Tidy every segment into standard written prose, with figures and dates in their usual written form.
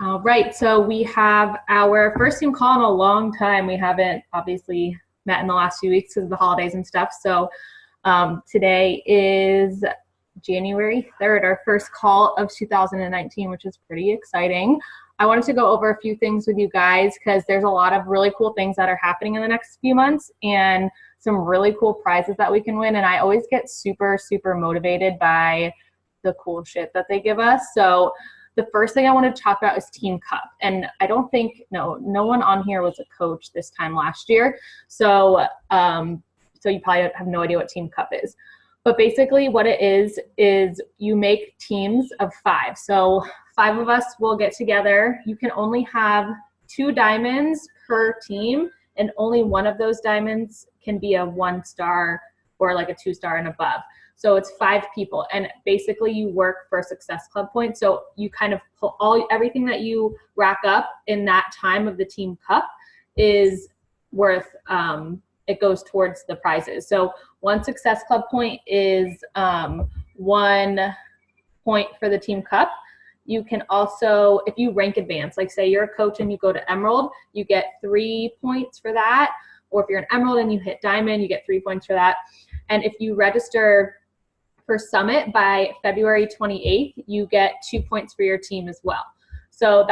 All right, so we have our first team call in a long time. We haven't obviously met in the last few weeks because of the holidays and stuff. So today is January 3rd, our first call of 2019, which is pretty exciting. I wanted to go over a few things with you guys because there's a lot of really cool things that are happening in the next few months and some really cool prizes that we can win. And I always get super, super motivated by the cool shit that they give us. So the first thing I want to talk about is Team Cup. And I don't think, no one on here was a coach this time last year. So you probably have no idea what Team Cup is. But basically what it is you make teams of 5. So 5 of us will get together. You can only have 2 diamonds per team, and only one of those diamonds can be a 1-star or like a 2-star and above. So it's 5 people, and basically you work for Success Club points. So you kind of pull everything that you rack up in that time of the Team Cup is worth, it goes towards the prizes. So 1 Success Club point is 1 point for the Team Cup. You can also, if you rank advance, like say you're a coach and you go to Emerald, you get 3 points for that. Or if you're an Emerald and you hit Diamond, you get 3 points for that. And if you register for Summit by February 28th, you get 2 points for your team as well. So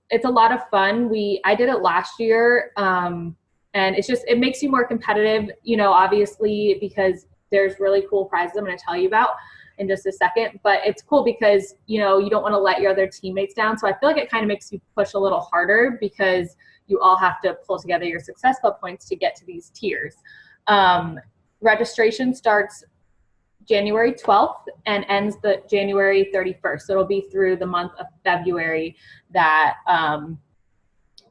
it's a lot of fun. I did it last year, and it makes you more competitive, obviously, because there's really cool prizes I'm going to tell you about in just a second. But it's cool because, you don't want to let your other teammates down. So I feel like it kind of makes you push a little harder because you all have to pull together your Success Club points to get to these tiers. Registration starts January 12th and ends the January 31st. So it'll be through the month of February that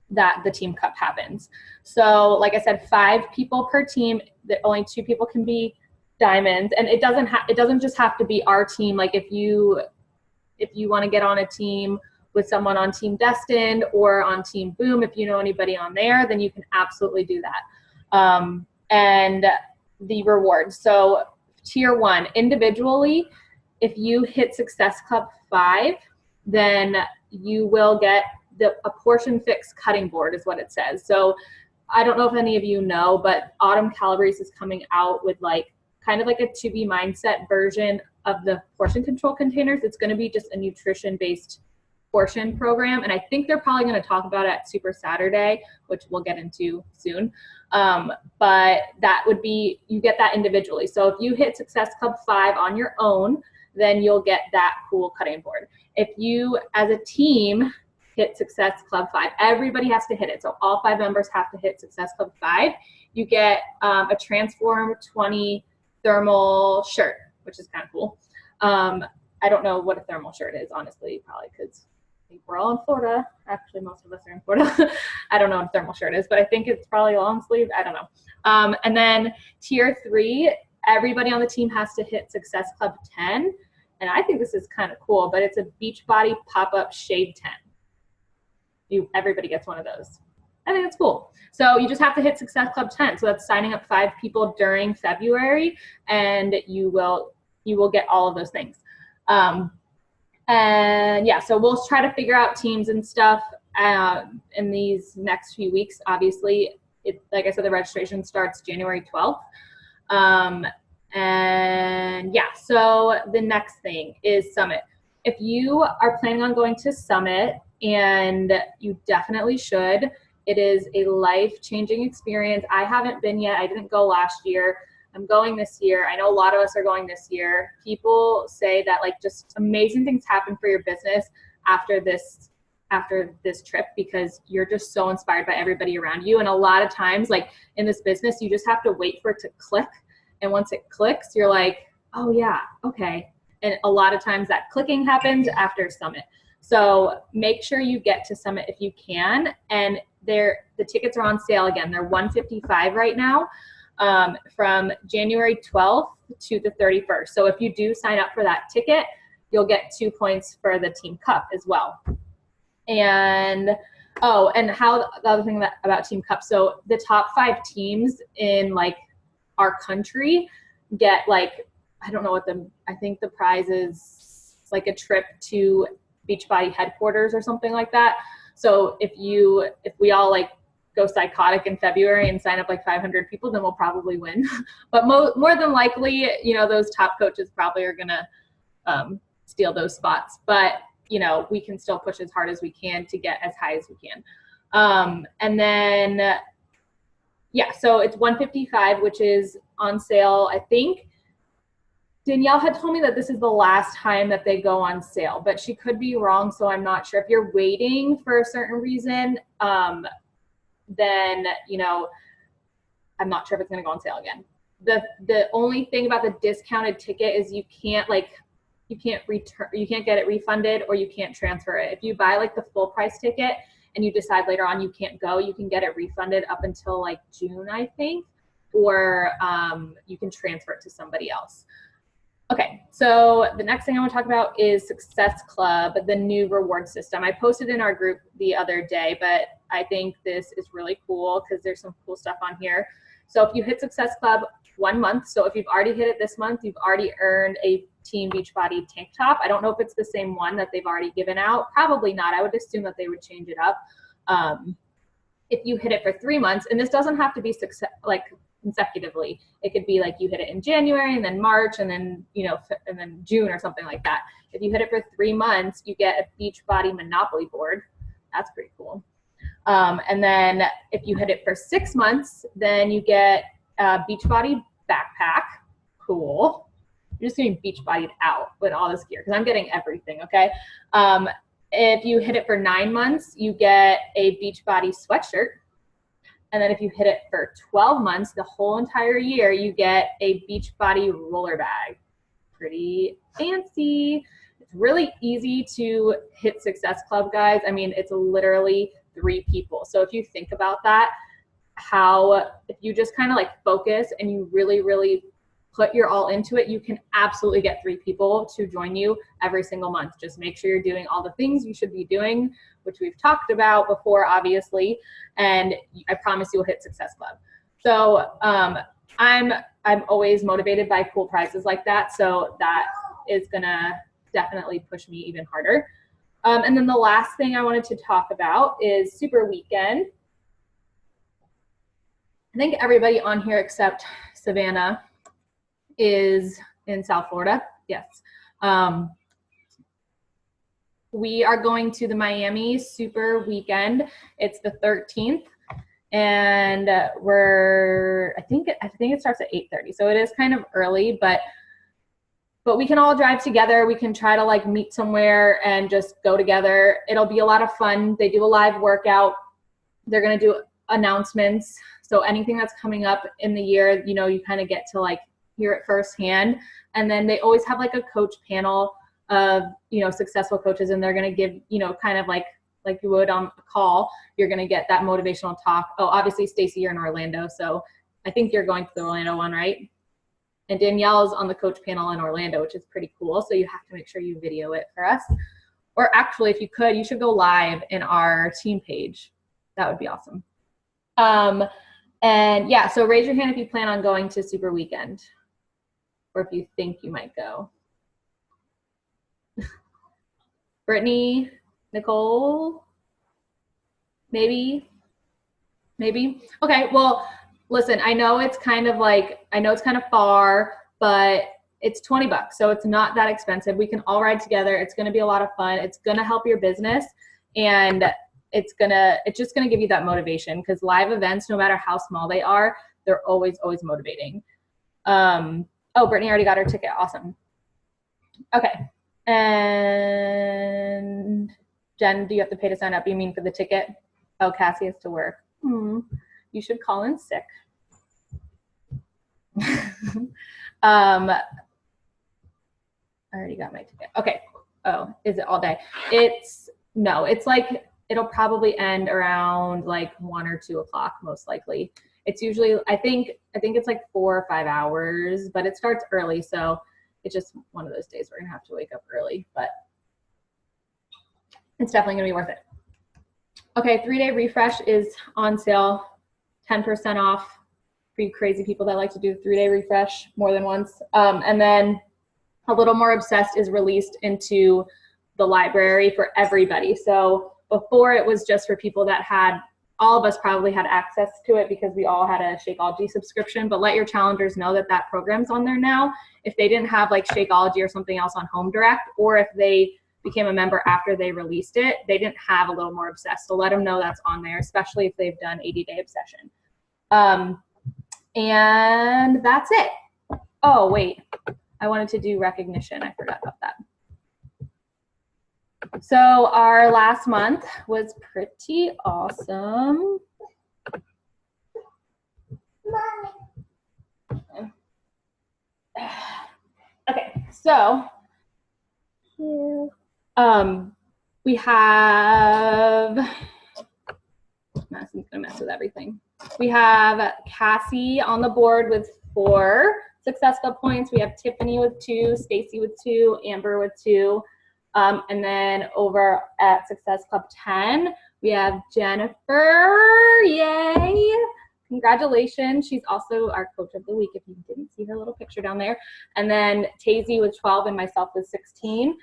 the Team Cup happens. So like I said, 5 people per team. Only 2 people can be diamonds, and it doesn't just have to be our team. Like if you want to get on a team with someone on Team Destined or on Team Boom, if you know anybody on there, then you can absolutely do that. And the rewards. So Tier 1, individually, if you hit Success Club 5, then you will get a portion fix cutting board is what it says. So I don't know if any of you know, but Autumn Calabrese is coming out with kind of like a To Be Mindset version of the portion control containers. It's going to be just a nutrition-based portion program, and I think they're probably going to talk about it at Super Saturday, which we'll get into soon. But that would be, you get that individually. So if you hit Success Club 5 on your own, then you'll get that cool cutting board. If you, as a team, hit Success Club 5, everybody has to hit it. So all 5 members have to hit Success Club 5. You get a Transform 20 thermal shirt, which is kind of cool. I don't know what a thermal shirt is, honestly, probably because we're all in Florida. Actually, most of us are in Florida. I don't know what a thermal shirt is, but I think it's probably long sleeve. I don't know. And then Tier 3, everybody on the team has to hit Success Club 10. And I think this is kind of cool, but it's a Beachbody pop-up shade tent. Everybody gets one of those. I think it's cool. So you just have to hit Success Club 10. So that's signing up 5 people during February, and you will get all of those things. And yeah, so we'll try to figure out teams and stuff in these next few weeks. Obviously, like I said, the registration starts January 12th. And yeah, so the next thing is Summit. If you are planning on going to Summit, and you definitely should, it is a life-changing experience. I haven't been yet. I didn't go last year. I'm going this year. I know a lot of us are going this year. People say that just amazing things happen for your business after this trip because you're just so inspired by everybody around you. And a lot of times, in this business, you just have to wait for it to click. And once it clicks, you're like, oh yeah, okay. And a lot of times that clicking happens after Summit. So make sure you get to Summit if you can. And the tickets are on sale again. They're $155 right now. From January 12th to the 31st. So if you do sign up for that ticket, you'll get 2 points for the Team Cup as well. And the other thing about Team Cup, so the top 5 teams in our country get I don't know I think the prize is a trip to Beachbody headquarters or something like that. So if we all like go psychotic in February and sign up like 500 people, then we'll probably win. But more than likely, you know, those top coaches probably are gonna steal those spots. But you know, we can still push as hard as we can to get as high as we can. And then, yeah, so it's $155, which is on sale. I think Danielle had told me that this is the last time that they go on sale, but she could be wrong, so I'm not sure. If you're waiting for a certain reason, then, you know, I'm not sure if it's going to go on sale again. The only thing about the discounted ticket is you can't get it refunded, or you can't transfer it. If you buy like the full price ticket and you decide later on you can't go, you can get it refunded up until like June, I think, or you can transfer it to somebody else. Okay, so the next thing I want to talk about is Success Club, the new reward system. I posted in our group the other day, but I think this is really cool because there's some cool stuff on here. So if you hit Success Club 1 month, so if you've already hit it this month, you've already earned a Team Beachbody tank top. I don't know if it's the same one that they've already given out. Probably not. I would assume that they would change it up. If you hit it for 3 months, and this doesn't have to be consecutively. It could be like you hit it in January and then March and then, you know, and then June or something like that. If you hit it for 3 months, you get a Beachbody Monopoly board. That's pretty cool. And then if you hit it for 6 months, then you get a Beachbody backpack. Cool. You're just getting Beachbodied out with all this gear because I'm getting everything, okay? If you hit it for 9 months, you get a Beachbody sweatshirt. And then if you hit it for 12 months, the whole entire year, you get a Beachbody roller bag. Pretty fancy. It's really easy to hit Success Club, guys. I mean, it's literally 3 people. So if you think about that, if you just kind of like focus and you really, really put your all into it, you can absolutely get 3 people to join you every single month. Just make sure you're doing all the things you should be doing, which we've talked about before, obviously, and I promise you'll hit Success Club. So I'm always motivated by cool prizes like that, so that is gonna definitely push me even harder. And then the last thing I wanted to talk about is Super Weekend. I think everybody on here except Savannah is in South Florida. Yes. We are going to the Miami Super Weekend. It's the 13th, and I think it starts at 8:30. So it is kind of early, but we can all drive together. We can try to like meet somewhere and just go together. It'll be a lot of fun. They do a live workout. They're going to do announcements. So anything that's coming up in the year, you know, you kind of get to like hear it firsthand. And then they always have like a coach panel of, you know, successful coaches, and they're going to give, you know, kind of like you would on a call, you're going to get that motivational talk. Oh, obviously, Stacy, you're in Orlando, so I think you're going to the Orlando one, right? And Danielle's on the coach panel in Orlando, which is pretty cool. So you have to make sure you video it for us. Or actually, if you could, you should go live in our team page. That would be awesome. And yeah, so raise your hand if you plan on going to Super Weekend, or if you think you might go. Brittany, Nicole, maybe. Okay, well, listen, I know it's kind of far, but it's $20, so it's not that expensive. We can all ride together. It's going to be a lot of fun. It's going to help your business, and it's just going to give you that motivation, because live events, no matter how small they are, they're always motivating. Oh, Brittany already got her ticket. Awesome. Okay. And Jen, do you have to pay to sign up? You mean for the ticket? Oh, Cassie has to work. You should call in sick. I already got my ticket. Okay. Oh, is it all day? No, it's like, it'll probably end around like 1 or 2 o'clock, most likely. It's usually, I think it's like 4 or 5 hours, but it starts early. So it's just one of those days we're gonna have to wake up early, but it's definitely gonna be worth it. Okay, 3-day refresh is on sale, 10% off for you crazy people that like to do 3-day refresh more than once. And then A Little More Obsessed is released into the library for everybody. So before it was just for people that had, all of us probably had access to it because we all had a Shakeology subscription, but let your challengers know that that program's on there now. If they didn't have like Shakeology or something else on Home Direct, or if they became a member after they released it, they didn't have A Little More Obsessed. So let them know that's on there, especially if they've done 80-Day Obsession. And that's it. Oh, wait. I wanted to do recognition. I forgot about that. So our last month was pretty awesome. Okay, so we have, Madison's gonna mess with everything. We have Cassie on the board with 4 Success Club points. We have Tiffany with 2, Stacy with 2, Amber with 2. And then over at Success Club 10, we have Jennifer. Yay! Congratulations. She's also our coach of the week if you didn't see her little picture down there. And then Tazy with 12 and myself with 16.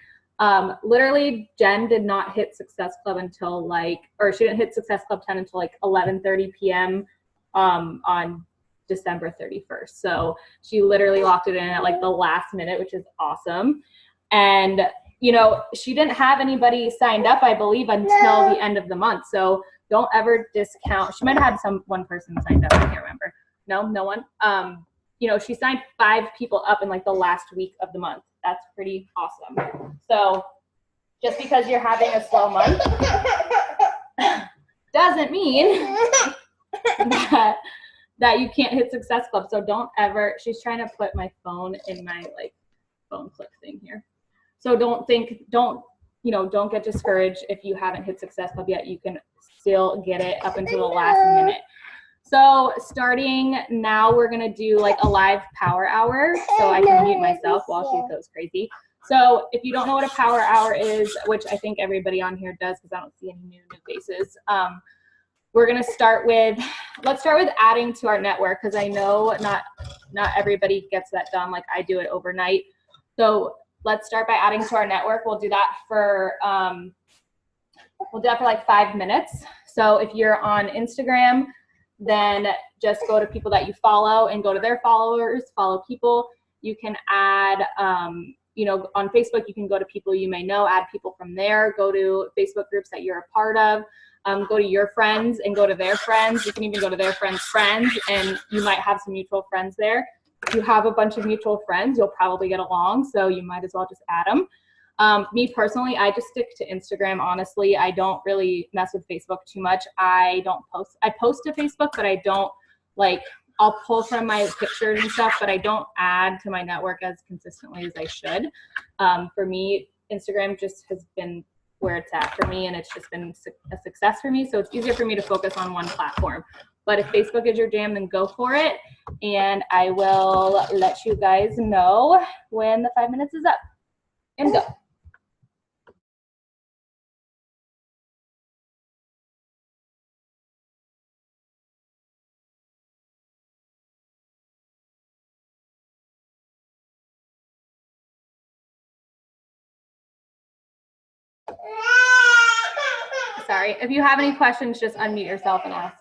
Literally, Jen did not hit Success Club until she didn't hit Success Club 10 until like 11:30 p.m. On December 31st. So she literally locked it in at like the last minute, which is awesome. And you know, she didn't have anybody signed up, I believe, until the end of the month. So don't ever discount. She might have had one person signed up. I can't remember. No one. You know, she signed 5 people up in like the last week of the month. That's pretty awesome. So just because you're having a slow month doesn't mean that you can't hit Success Club. So don't ever, she's trying to put my phone in my like phone clip thing here. So don't get discouraged if you haven't hit Success Club yet. You can still get it up until the last minute. So starting now, we're gonna do like a live power hour. So I can mute myself while she goes crazy. So if you don't know what a power hour is, which I think everybody on here does because I don't see any new faces, we're gonna let's start with adding to our network because I know not everybody gets that done like I do it overnight. So let's start by adding to our network. We'll do that for like 5 minutes. So if you're on Instagram, then just go to people that you follow and go to their followers, follow people. You can add, on Facebook, you can go to people you may know, add people from there, go to Facebook groups that you're a part of, go to your friends and go to their friends. You can even go to their friends' friends, and you might have some mutual friends there. If you have a bunch of mutual friends, you'll probably get along, so you might as well just add them. Me personally, I just stick to Instagram, honestly. I don't really mess with Facebook too much. I post to Facebook, but I don't I'll pull from my pictures and stuff, but I don't add to my network as consistently as I should. For me, Instagram just has been where it's at for me, and it's just been a success for me, so it's easier for me to focus on one platform. But if Facebook is your jam, then go for it, and I will let you guys know when the 5 minutes is up. And go. Sorry, if you have any questions, just unmute yourself and ask.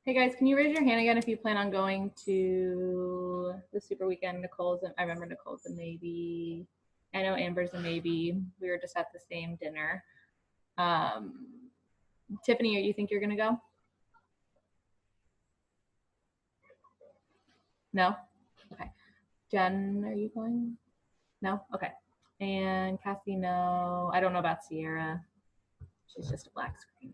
Hey guys, can you raise your hand again if you plan on going to the Super Weekend? Nicole's and I remember Nicole's and maybe I know Amber's and maybe we were just at the same dinner. Tiffany, you think you're gonna go? No? Okay. Jen, are you going? No? Okay. And Cassie, no. I don't know about Sierra. She's just a black screen.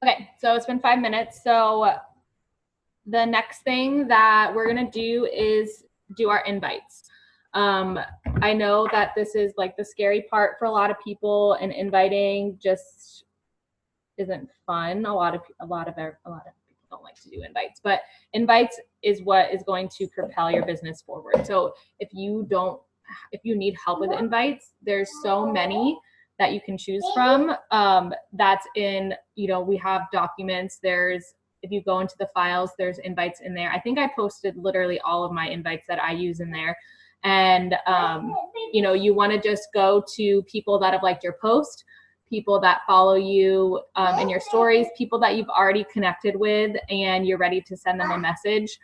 Okay, so it's been 5 minutes. So the next thing that we're gonna do is do our invites. I know that this is like the scary part for a lot of people, and inviting just isn't fun. A lot of people don't like to do invites, but invites is what is going to propel your business forward. So if you need help with invites, there's so many that you can choose from. That's in, we have documents. If you go into the files, there's invites in there. I think I posted literally all of my invites that I use in there. And, you want to just go to people that have liked your post, people that follow you in your stories, people that you've already connected with and you're ready to send them a message.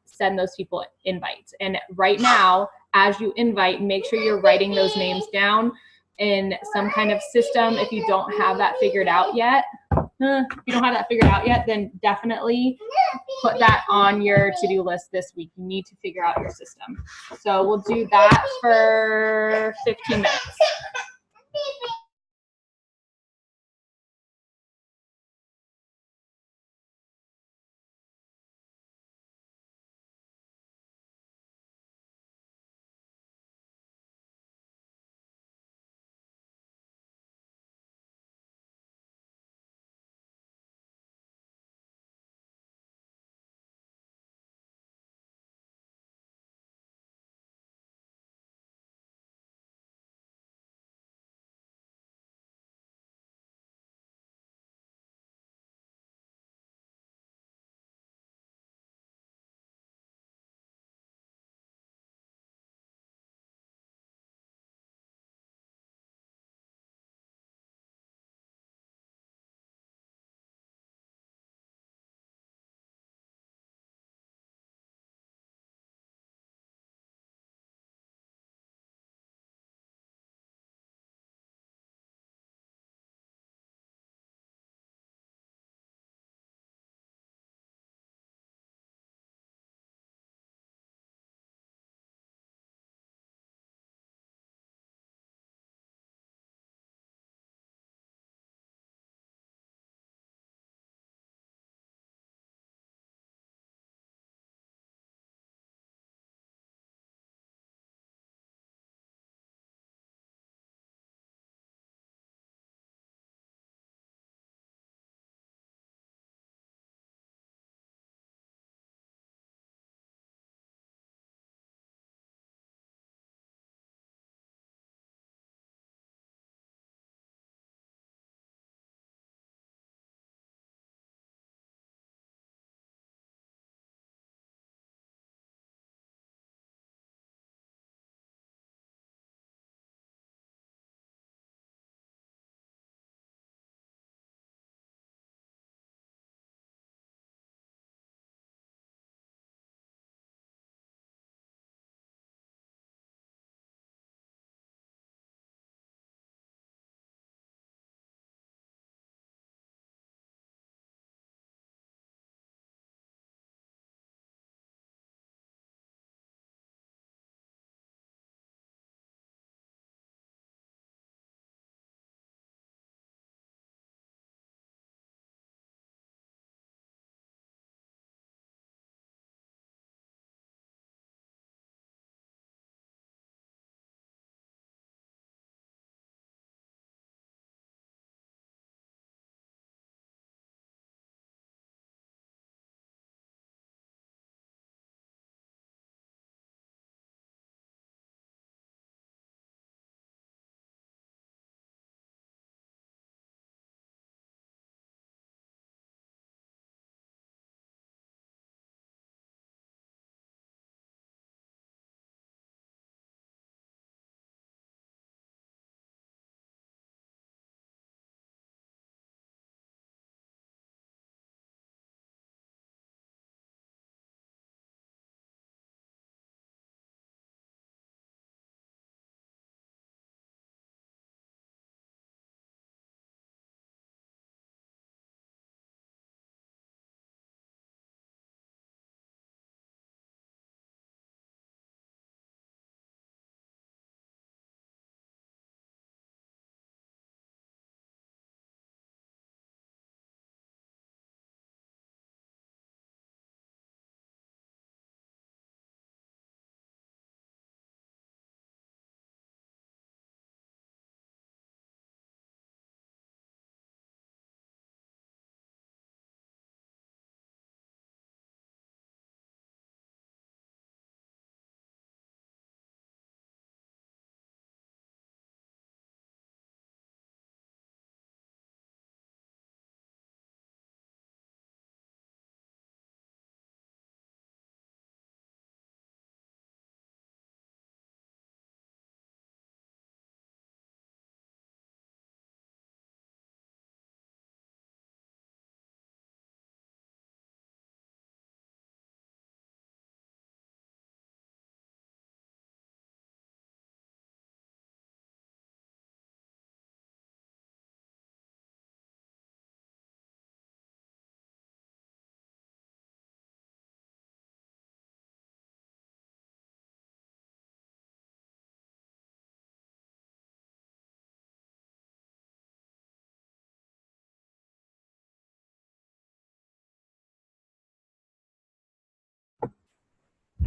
Send those people invites. And right now, as you invite, make sure you're writing those names down in some kind of system. If you don't have that figured out yet, then definitely put that on your to-do list this week. You need to figure out your system. So we'll do that for 15 minutes.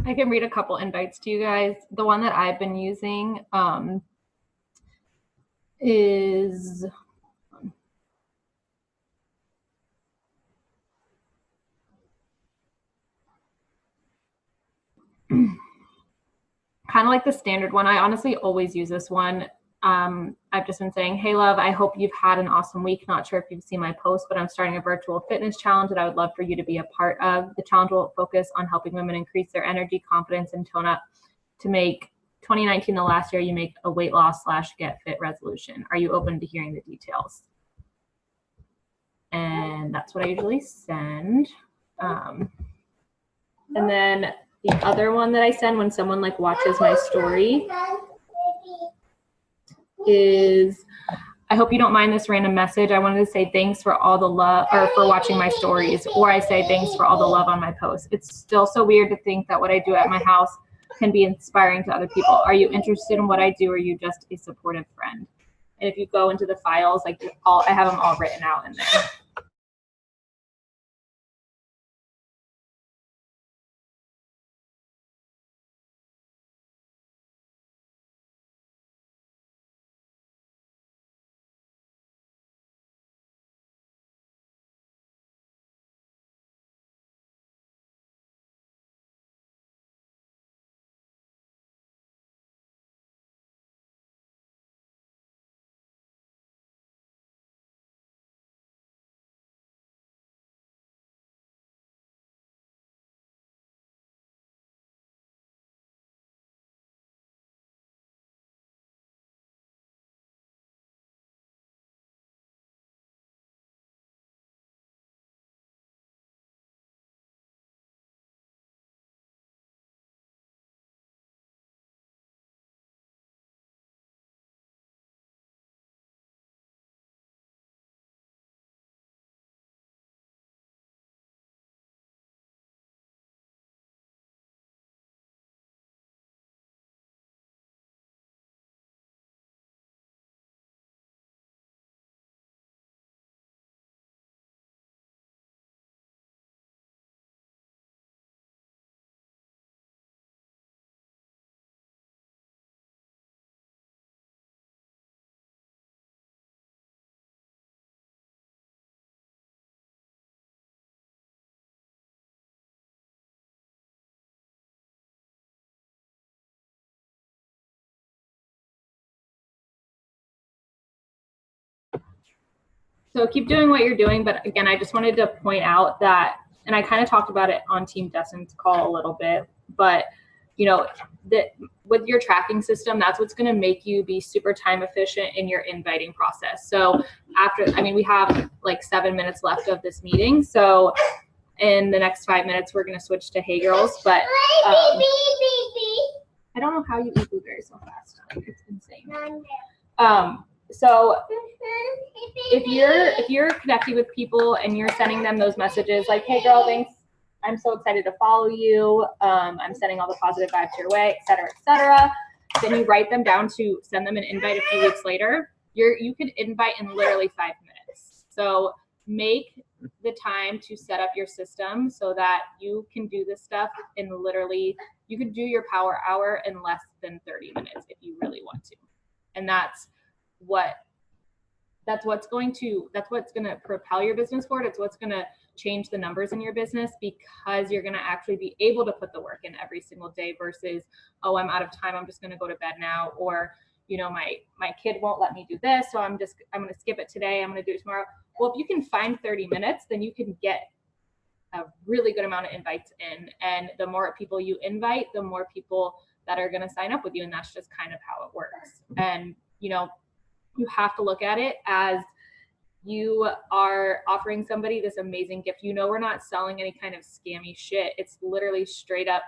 I can read a couple invites to you guys. The one that I've been using is kind of like the standard one. I honestly always use this one. I've just been saying, hey, love, I hope you've had an awesome week. Not sure if you've seen my post, but I'm starting a virtual fitness challenge that I would love for you to be a part of. The challenge will focus on helping women increase their energy, confidence, and tone up to make 2019 the last year you make a weight loss / get fit resolution. Are you open to hearing the details? And that's what I usually send. And then the other one that I send when someone like watches my story is, I hope you don't mind this random message. I wanted to say thanks for all the love, or for watching my stories, or I say thanks for all the love on my posts. It's still so weird to think that what I do at my house can be inspiring to other people. Are you interested in what I do, or are you just a supportive friend? And if you go into the files, like I have them all written out in there. So keep doing what you're doing. But again, I just wanted to point out that, and I kind of talked about it on Team Destin's call a little bit, but you know, that with your tracking system, that's what's going to make you be super time efficient in your inviting process. So after, I mean, we have like 7 minutes left of this meeting. So in the next 5 minutes, we're going to switch to Hey Girls. But I don't know how you eat blueberries so fast. It's insane. So if you're connecting with people and you're sending them those messages like, hey girl, thanks, I'm so excited to follow you, I'm sending all the positive vibes your way, etc., then you write them down to send them an invite a few weeks later. You can invite in literally 5 minutes. So make the time to set up your system so that you can do this stuff in literally, you can do your power hour in less than 30 minutes if you really want to. And that's what's going to propel your business forward. It's what's going to change the numbers in your business, because you're going to actually be able to put the work in every single day versus, oh, I'm out of time, I'm just going to go to bed now, or you know, my kid won't let me do this, so I'm going to skip it today, I'm going to do it tomorrow. Well, if you can find 30 minutes, then you can get a really good amount of invites in, and the more people you invite, the more people that are going to sign up with you, and that's just kind of how it works. And you know, you have to look at it as you are offering somebody this amazing gift. You know, we're not selling any kind of scammy shit. It's literally straight up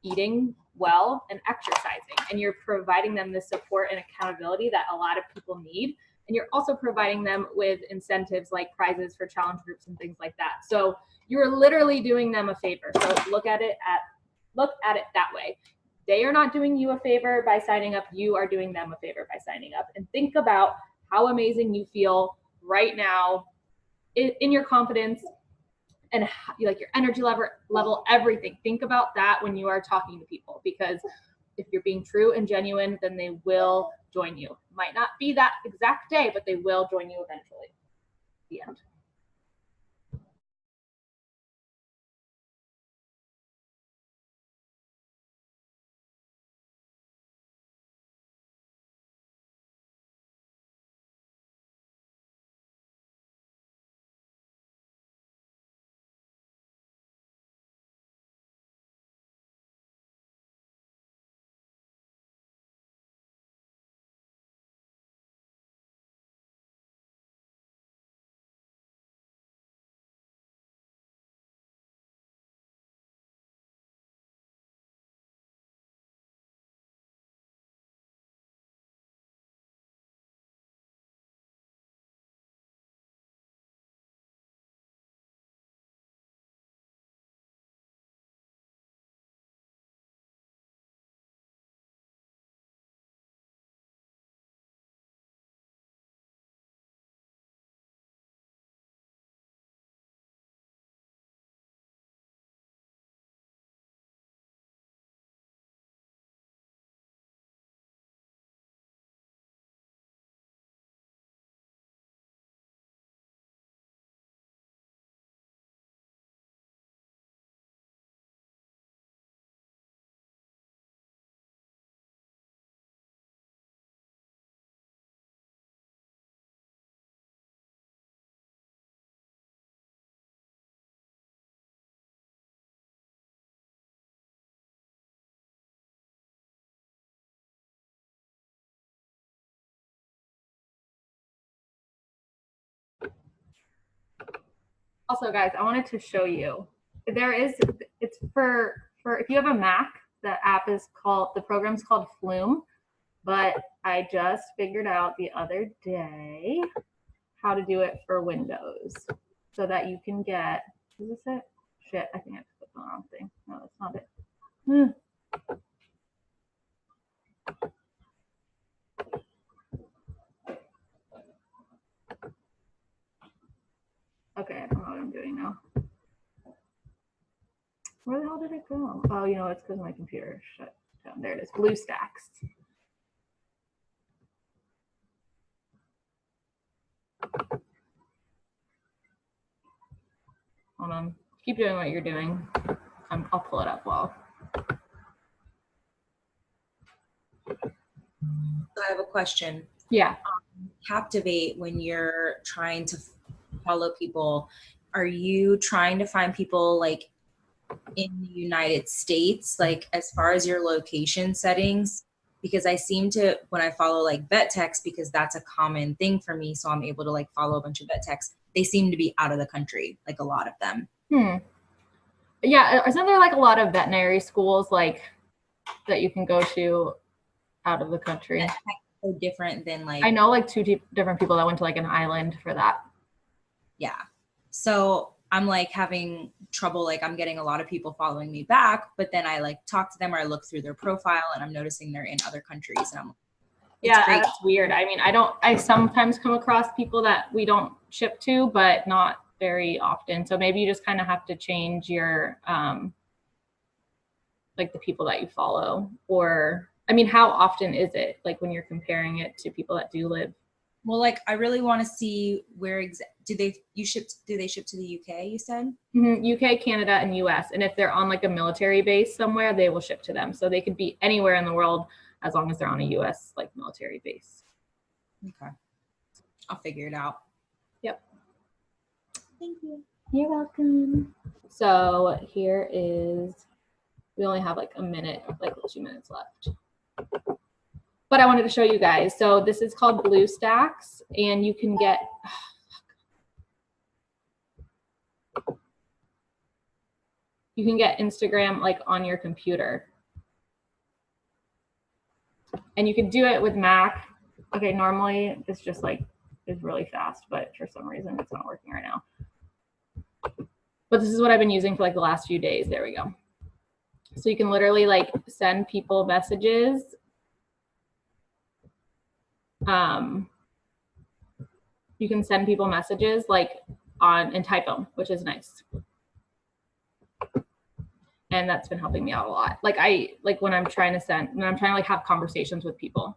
eating well and exercising, and you're providing them the support and accountability that a lot of people need. And you're also providing them with incentives like prizes for challenge groups and things like that. So you're literally doing them a favor. So look at it that way. They are not doing you a favor by signing up. You are doing them a favor by signing up. And think about how amazing you feel right now in your confidence and like your energy level, everything. Think about that when you are talking to people, because if you're being true and genuine, then they will join you. Might not be that exact day, but they will join you eventually. The end. Also, guys, I wanted to show you. It's for if you have a Mac, the app is called, the program's called Flume, but I just figured out the other day how to do it for Windows so that you can get, is this it? Shit, I think I put the wrong thing. No, that's not it. Okay, I don't know what I'm doing now. Where the hell did it go? Oh, you know, it's because my computer shut down. There it is, BlueStacks. Hold on, keep doing what you're doing. I'll pull it up while. I have a question. Yeah. Captivate, when you're trying to follow people, are you trying to find people like in the United States, like as far as your location settings? Because I seem to, when I follow like vet techs, because that's a common thing for me, so I'm able to like follow a bunch of vet techs, they seem to be out of the country, like a lot of them. Yeah, isn't there like a lot of veterinary schools like that you can go to out of the country? So different than like, I know like two different people that went to like an island for that. Yeah. So I'm like having trouble, like I'm getting a lot of people following me back, but then I like talk to them or I look through their profile and I'm noticing they're in other countries. And I'm like, yeah, great. That's weird. I mean, I sometimes come across people that we don't ship to, but not very often. So maybe you just kind of have to change your, like the people that you follow, or, I mean, how often is it like when you're comparing it to people that do live? Well, like I really want to see where do they ship to the UK, you said? UK, Canada, and US. And if they're on like a military base somewhere, they will ship to them. So they could be anywhere in the world as long as they're on a US like military base. Okay. I'll figure it out. Yep. Thank you. You're welcome. So here is, we only have like a minute, like 2 minutes left. But I wanted to show you guys. So this is called BlueStacks, and you can get, Instagram like on your computer. And you can do it with Mac. Okay, normally it's just like, it's really fast, but for some reason it's not working right now. But this is what I've been using for like the last few days. There we go. So you can literally like send people messages. You can send people messages like on and type them, which is nice. and that's been helping me out a lot. Like when I'm trying to like have conversations with people.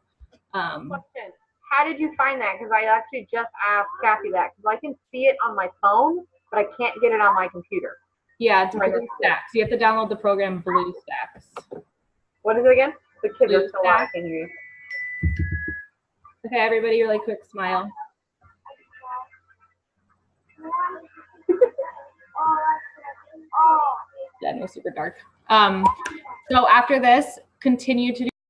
Question. How did you find that? Because I actually just asked Kathy that, because I can see it on my phone, but I can't get it on my computer. Yeah, it's BlueStacks. You have to download the program BlueStacks. What is it again? The kids are so loud, BlueStacks. I can hear you. Okay, everybody, really quick smile. Yeah, no, super dark. So after this, continue to